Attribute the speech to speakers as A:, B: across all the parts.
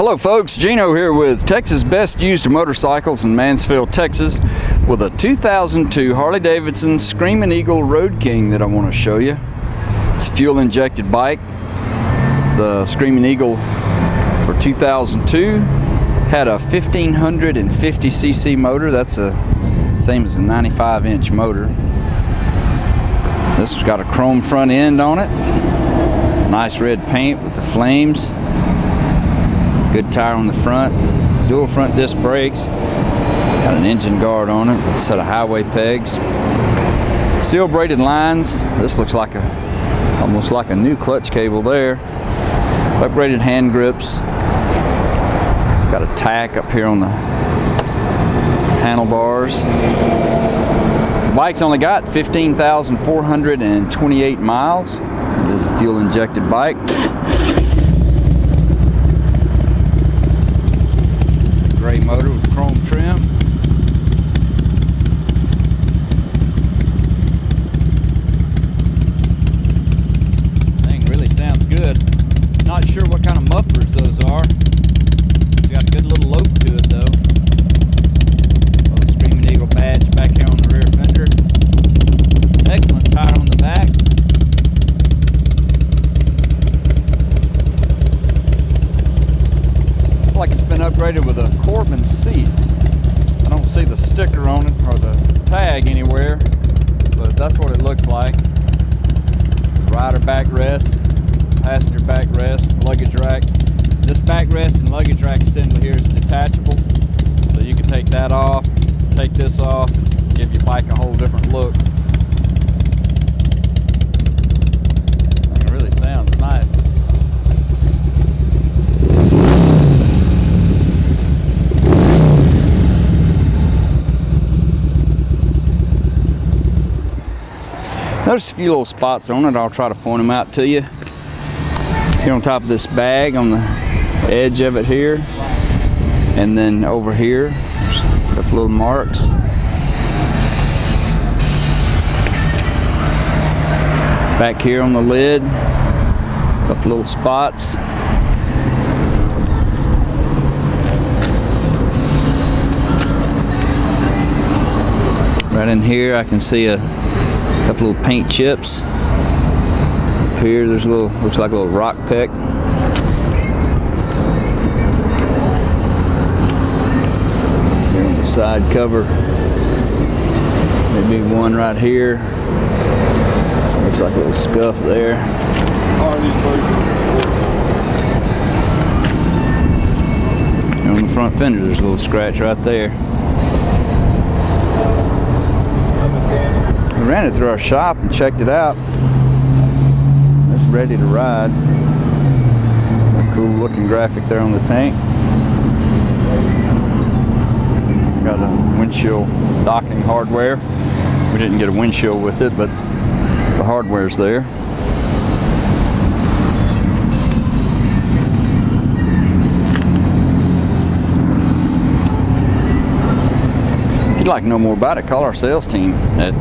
A: Hello folks, Gino here with Texas Best Used Motorcycles in Mansfield, Texas with a 2002 Harley-Davidson Screaming Eagle Road King that I want to show you. It's a fuel injected bike. The Screaming Eagle for 2002 had a 1550cc motor. That's the same as a 95-inch motor. This has got a chrome front end on it. Nice red paint with the flames. Good tire on the front, dual front disc brakes, got an engine guard on it with a set of highway pegs, steel braided lines. This looks like almost like a new clutch cable there. Upgraded hand grips, got a tack up here on the handlebars. The bike's only got 15,428 miles. It is a fuel injected bike. Gray motor with chrome trim. Thing really sounds good. Not sure what kind of mufflers those are. It's got a good little lope to it though. Little Screaming Eagle badge back here on the rear fender. Excellent tire on the back. Like it's been upgraded with a Corbin seat. I don't see the sticker on it or the tag anywhere, but that's what it looks like. Rider backrest, passenger backrest, luggage rack. This backrest and luggage rack assembly here is detachable, so you can take that off, take this off, and give your bike a whole different look. It really sounds nice. There's a few little spots on it. I'll try to point them out to you. Here on top of this bag, on the edge of it here, and then over here, there's a couple little marks. Back here on the lid, a couple little spots. Right in here, I can see a couple little paint chips. Up here, there's a little, looks like a little rock peck. Here on the side cover, maybe one right here. Looks like a little scuff there. And on the front fender, there's a little scratch right there. We ran it through our shop and checked it out. It's ready to ride. A cool looking graphic there on the tank. Got a windshield docking hardware. We didn't get a windshield with it, but the hardware's there. If you'd like to know more about it, call our sales team at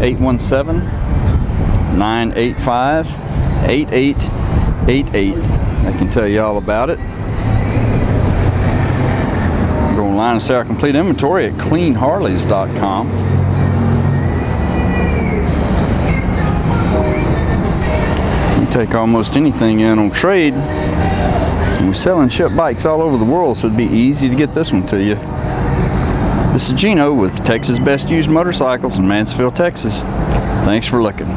A: 817-985-8888. They can tell you all about it. Go online and see our complete inventory at cleanharleys.com. We take almost anything in on trade, and we sell and ship bikes all over the world, so it'd be easy to get this one to you. This is Gino with Texas Best Used Motorcycles in Mansfield, Texas. Thanks for looking.